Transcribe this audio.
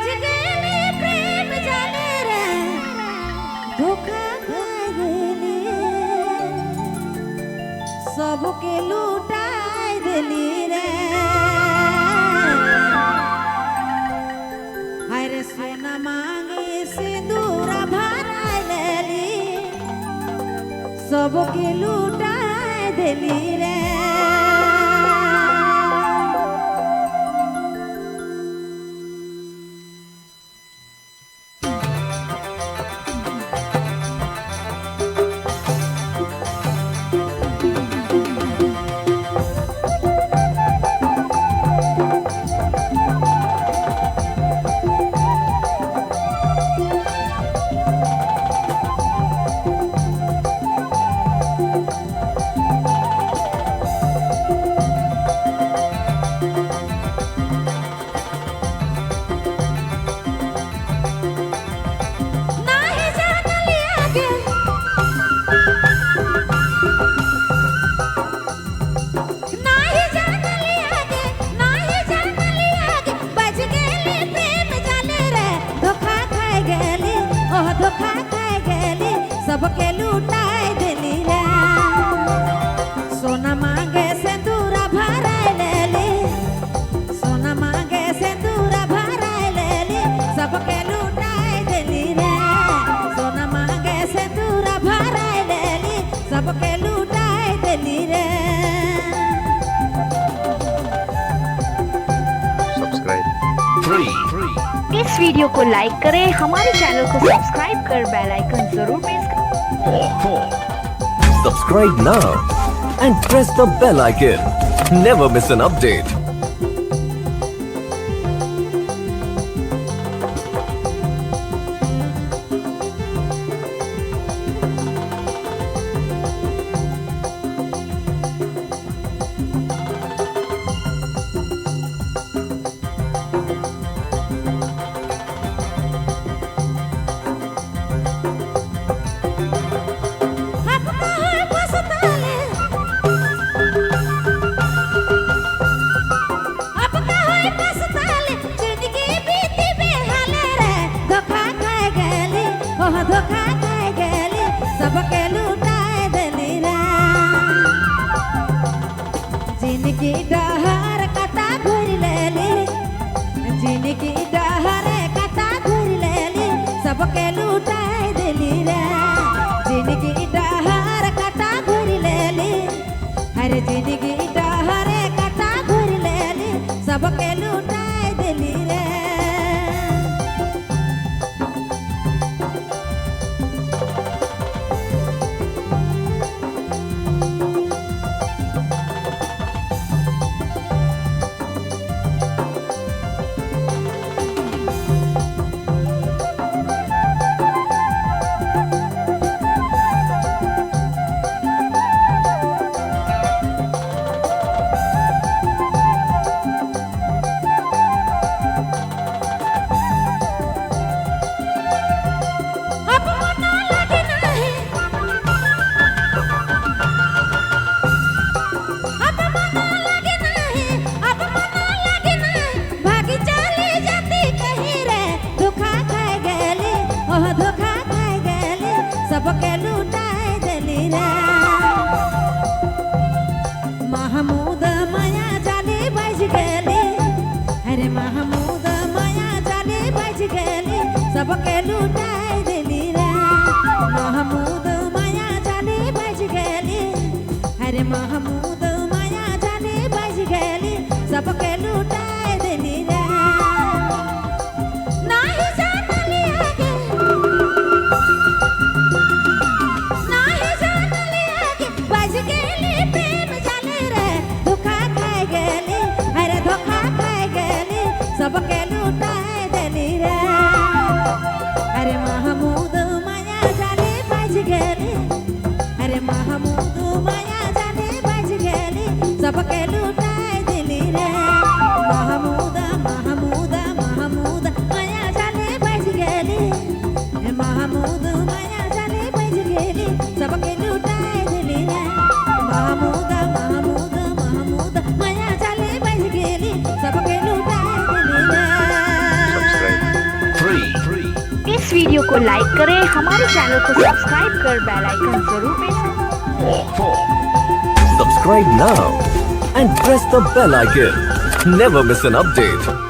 बज गेली प्रेम झाले रे धोखा खाय गेली सबके लुटाय देली रे हाय रे सोना मांगे सिंदूर भराय लेली सबके लुटाय देली रे सबके लुटाय देली रे सोना मांगे सिंदूर भराय लेली सोना मांगे सिंदूर भराय लेली सबके लुटाय देली रे सोना मांगे सिंदूर भराय लेली सबके लुटाय देली रे इस वीडियो को लाइक करें, हमारे चैनल को सब्सक्राइब कर बेल आइकन जरूर प्रेस करें। Subscribe now and press the bell icon. Never miss an update. धोखा खाय गेली सबके लुटाय देली रे जिनकी डहर कटा घुर लेली जिनकी डहर कटा घुर लेली सबके लुटाय देली रे जिनकी डहर कटा घुर लेली अरे जिनकी डहर कटा घुर लेली सबके लुटाय देली रे सबके लुटाय देली रे महमूद माया जाली बज गेली अरे महमूद माया जाली बज गेली सबके लुटाय देली रे महमूद माया जाली बज गेली अरे महमूद माया जाली बज गेली सबके लुटाय देली रे नाही जानली आगे बज गेली प्रेम झाले रे धोखा खाय गेली अरे धोखा खाय गेली सबके लुटाय देली रे अरे महमूद माया जाली बज गेली अरे महमूद माया जाली बज गेली सबके लुटाय देली रे महमूद महमूद महमूद माया जाली बज गेली महमूद माया जाली बज गेली सबके लुटाय देली रे महमूद महमूद महमूद माया जाली बज गेली सबके लुटाय देली रे वीडियो को लाइक करें, हमारे चैनल को सब्सक्राइब कर बेल आइकन जरूर प्रेस करें। Subscribe now and press the bell icon. Never miss an update.